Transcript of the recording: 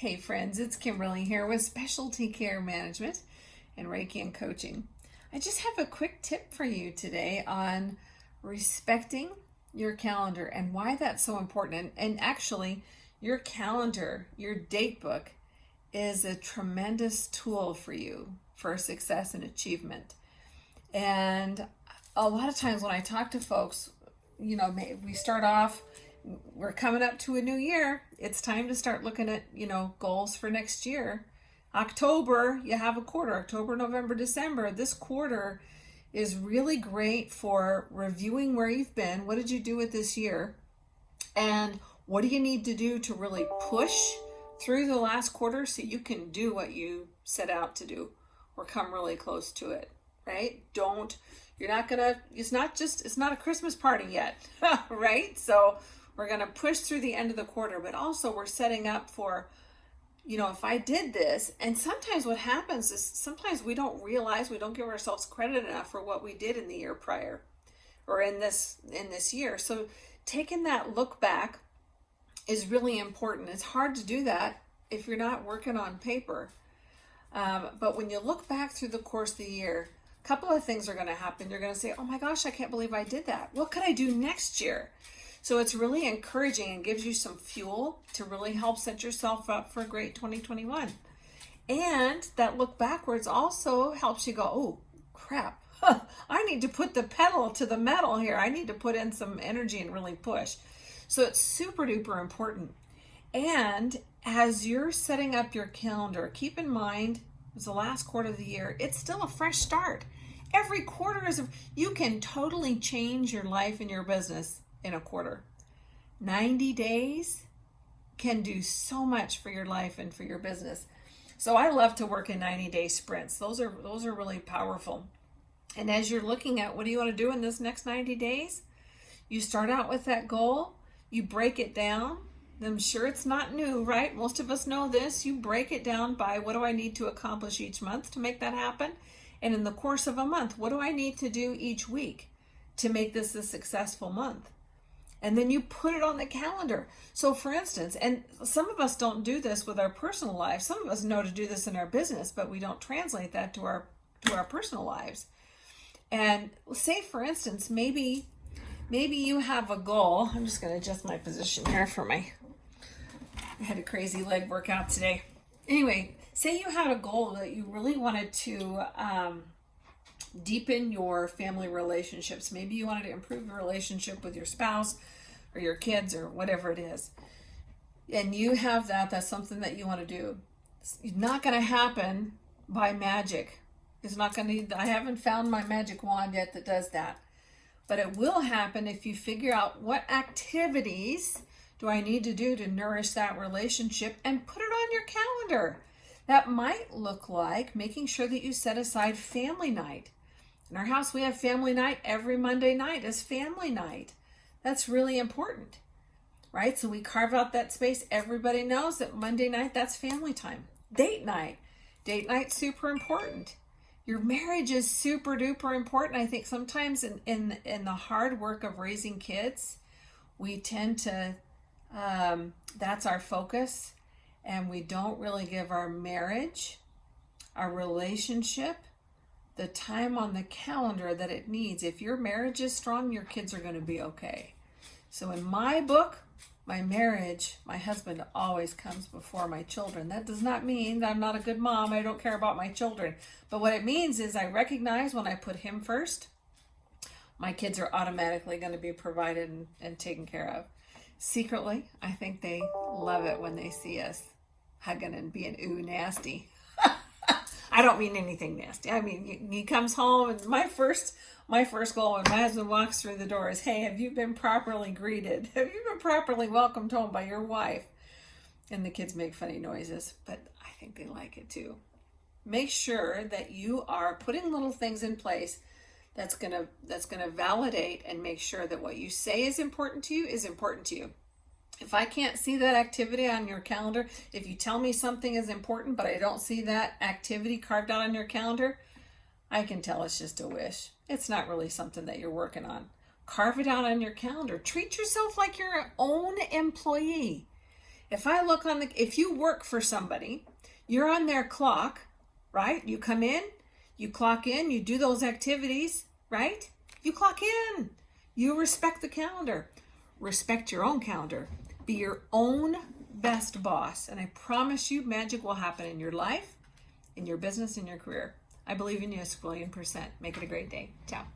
Hey friends, it's Kimberly here with Specialty Care Management and Reiki and Coaching. I just have a quick tip for you today on respecting your calendar and why that's so important. And actually, your calendar, your date book, is a tremendous tool for you for success and achievement. And a lot of times when I talk to folks, we start off, we're coming up to a new year. It's time to start looking at, goals for next year. October, you have a quarter, October, November, December. This quarter is really great for reviewing where you've been. What did you do with this year? And what do you need to do to really push through the last quarter so you can do what you set out to do or come really close to it, right? It's not a Christmas party yet, right? So we're going to push through the end of the quarter, but also we're setting up for, if I did this, and sometimes what happens is sometimes we don't realize, we don't give ourselves credit enough for what we did in the year prior or in this year. So taking that look back is really important. It's hard to do that if you're not working on paper. But when you look back through the course of the year, a couple of things are going to happen. You're going to say, oh my gosh, I can't believe I did that. What could I do next year? So it's really encouraging and gives you some fuel to really help set yourself up for a great 2021. And that look backwards also helps you go, oh crap, I need to put the pedal to the metal here. I need to put in some energy and really push. So it's super duper important. And as you're setting up your calendar, keep in mind, it's the last quarter of the year. It's still a fresh start. Every quarter you can totally change your life and your business in a quarter. 90 days can do so much for your life and for your business. So I love to work in 90-day sprints. Those are really powerful. And as you're looking at what do you want to do in this next 90 days, you start out with that goal, you break it down. I'm sure it's not new, right? Most of us know this. You break it down by what do I need to accomplish each month to make that happen? And in the course of a month, what do I need to do each week to make this a successful month? And then you put it on the calendar. So for instance, and some of us don't do this with our personal lives. Some of us know to do this in our business, but we don't translate that to our personal lives. And say for instance, maybe you have a goal. I'm just going to adjust my position here I had a crazy leg workout today. Anyway, say you had a goal that you really wanted to deepen your family relationships. Maybe you wanted to improve your relationship with your spouse or your kids or whatever it is. And you have that's something that you want to do. It's not going to happen by magic. I haven't found my magic wand yet that does that. But it will happen if you figure out what activities do I need to do to nourish that relationship and put it on your calendar. That might look like making sure that you set aside family night. In our house, we have family night. Every Monday night is family night. That's really important, right? So we carve out that space. Everybody knows that Monday night, that's family time. Date night. Date night's super important. Your marriage is super duper important. I think sometimes in the hard work of raising kids, we tend to, that's our focus, and we don't really give our marriage, our relationship, the time on the calendar that it needs. If your marriage is strong, your kids are going to be okay. So in my book, my marriage, my husband always comes before my children. That does not mean that I'm not a good mom. I don't care about my children. But what it means is I recognize when I put him first, my kids are automatically going to be provided and taken care of. Secretly, I think they love it when they see us hugging and being nasty. I don't mean anything nasty. I mean, he comes home and my first goal when my husband walks through the door is, hey, have you been properly greeted? Have you been properly welcomed home by your wife? And the kids make funny noises, but I think they like it too. Make sure that you are putting little things in place that's gonna validate and make sure that what you say is important to you is important to you. If I can't see that activity on your calendar, if you tell me something is important, but I don't see that activity carved out on your calendar, I can tell it's just a wish. It's not really something that you're working on. Carve it out on your calendar. Treat yourself like your own employee. If you work for somebody, you're on their clock, right? You come in, you clock in, you do those activities, right? You clock in. You respect the calendar. Respect your own calendar. Be your own best boss. And I promise you, magic will happen in your life, in your business, in your career. I believe in you a squillion %. Make it a great day. Ciao.